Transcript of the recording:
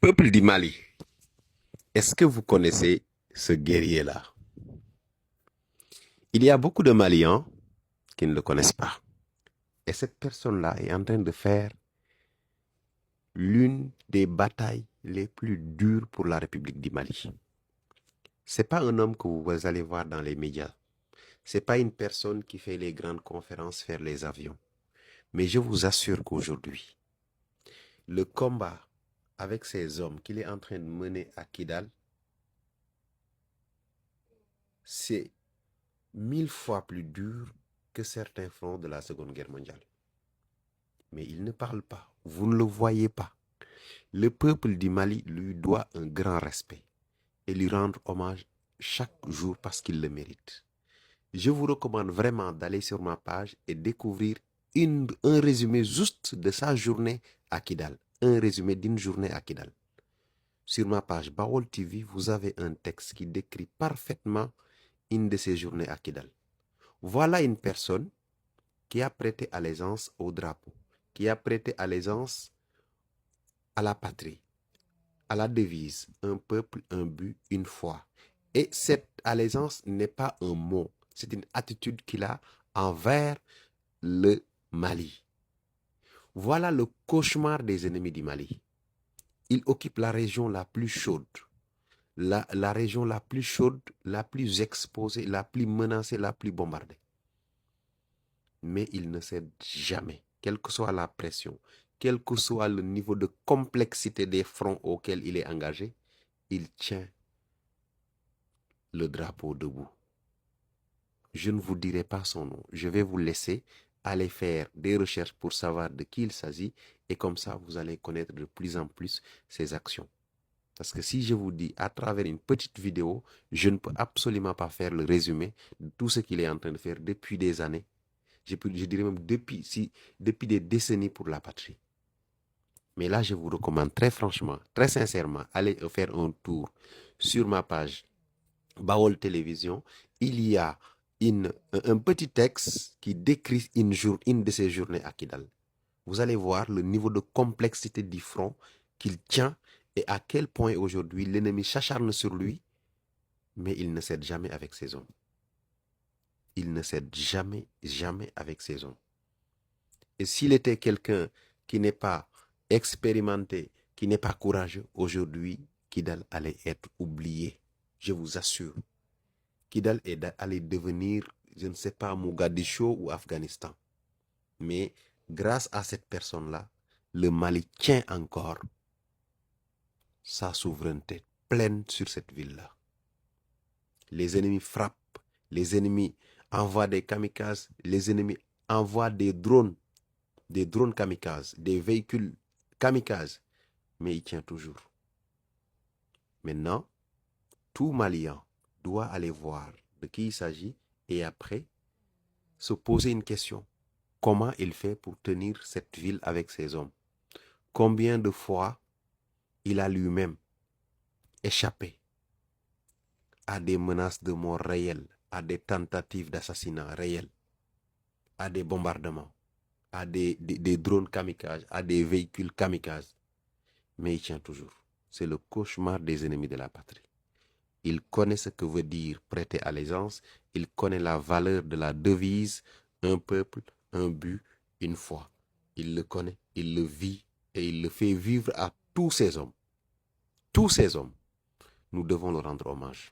Peuple du Mali, est-ce que vous connaissez ce guerrier-là? Il y a beaucoup de Maliens qui ne le connaissent pas. Et cette personne-là est en train de faire l'une des batailles les plus dures pour la République du Mali. C'est pas un homme que vous allez voir dans les médias. C'est pas une personne qui fait les grandes conférences, faire les avions. Mais je vous assure qu'aujourd'hui, le combat avec ces hommes qu'il est en train de mener à Kidal, c'est 1000 fois plus dur que certains fronts de la Seconde Guerre mondiale. Mais il ne parle pas, vous ne le voyez pas. Le peuple du Mali lui doit un grand respect et lui rendre hommage chaque jour parce qu'il le mérite. Je vous recommande vraiment d'aller sur ma page et découvrir un résumé juste de sa journée à Kidal. Un résumé d'une journée à Kidal. Sur ma page Baol TV, vous avez un texte qui décrit parfaitement une de ces journées à Kidal. Voilà une personne qui a prêté allégeance au drapeau, qui a prêté allégeance à la patrie, à la devise, un peuple, un but, une foi. Et cette allégeance n'est pas un mot, c'est une attitude qu'il a envers le Mali. Voilà le cauchemar des ennemis du Mali. Il occupe la région la plus chaude, la région la plus chaude, la plus exposée, la plus menacée, la plus bombardée. Mais il ne cède jamais, quelle que soit la pression, quel que soit le niveau de complexité des fronts auxquels il est engagé, il tient le drapeau debout. Je ne vous dirai pas son nom, je vais vous laisser aller faire des recherches pour savoir de qui il s'agit et comme ça vous allez connaître de plus en plus ses actions. Parce que si je vous dis à travers une petite vidéo, je ne peux absolument pas faire le résumé de tout ce qu'il est en train de faire depuis des années. Je dirais même depuis des décennies pour la patrie. Mais là, je vous recommande très franchement, très sincèrement, allez faire un tour sur ma page Baol Télévision. Il y a un petit texte qui décrit une de ces journées à Kidal. Vous allez voir le niveau de complexité du front qu'il tient et à quel point aujourd'hui l'ennemi s'acharne sur lui, mais il ne cède jamais avec ses hommes. Il ne cède jamais, jamais avec ses hommes. Et s'il était quelqu'un qui n'est pas expérimenté, qui n'est pas courageux, aujourd'hui, Kidal allait être oublié. Je vous assure. Kidal allait devenir, je ne sais pas, Mogadiscio ou Afghanistan. Mais grâce à cette personne-là, le Mali tient encore sa souveraineté pleine sur cette ville-là. Les ennemis frappent, les ennemis envoient des kamikazes, les ennemis envoient des drones kamikazes, des véhicules kamikazes, mais il tient toujours. Maintenant, tout Malien doit aller voir de qui il s'agit et après se poser une question. Comment il fait pour tenir cette ville avec ses hommes? Combien de fois il a lui-même échappé à des menaces de mort réelles, à des tentatives d'assassinat réelles, à des bombardements, à des drones kamikazes, à des véhicules kamikazes. Mais il tient toujours. C'est le cauchemar des ennemis de la patrie. Il connaît ce que veut dire prêter allégeance, il connaît la valeur de la devise, un peuple, un but, une foi. Il le connaît, il le vit et il le fait vivre à tous ces hommes. Tous ces hommes, nous devons leur rendre hommage.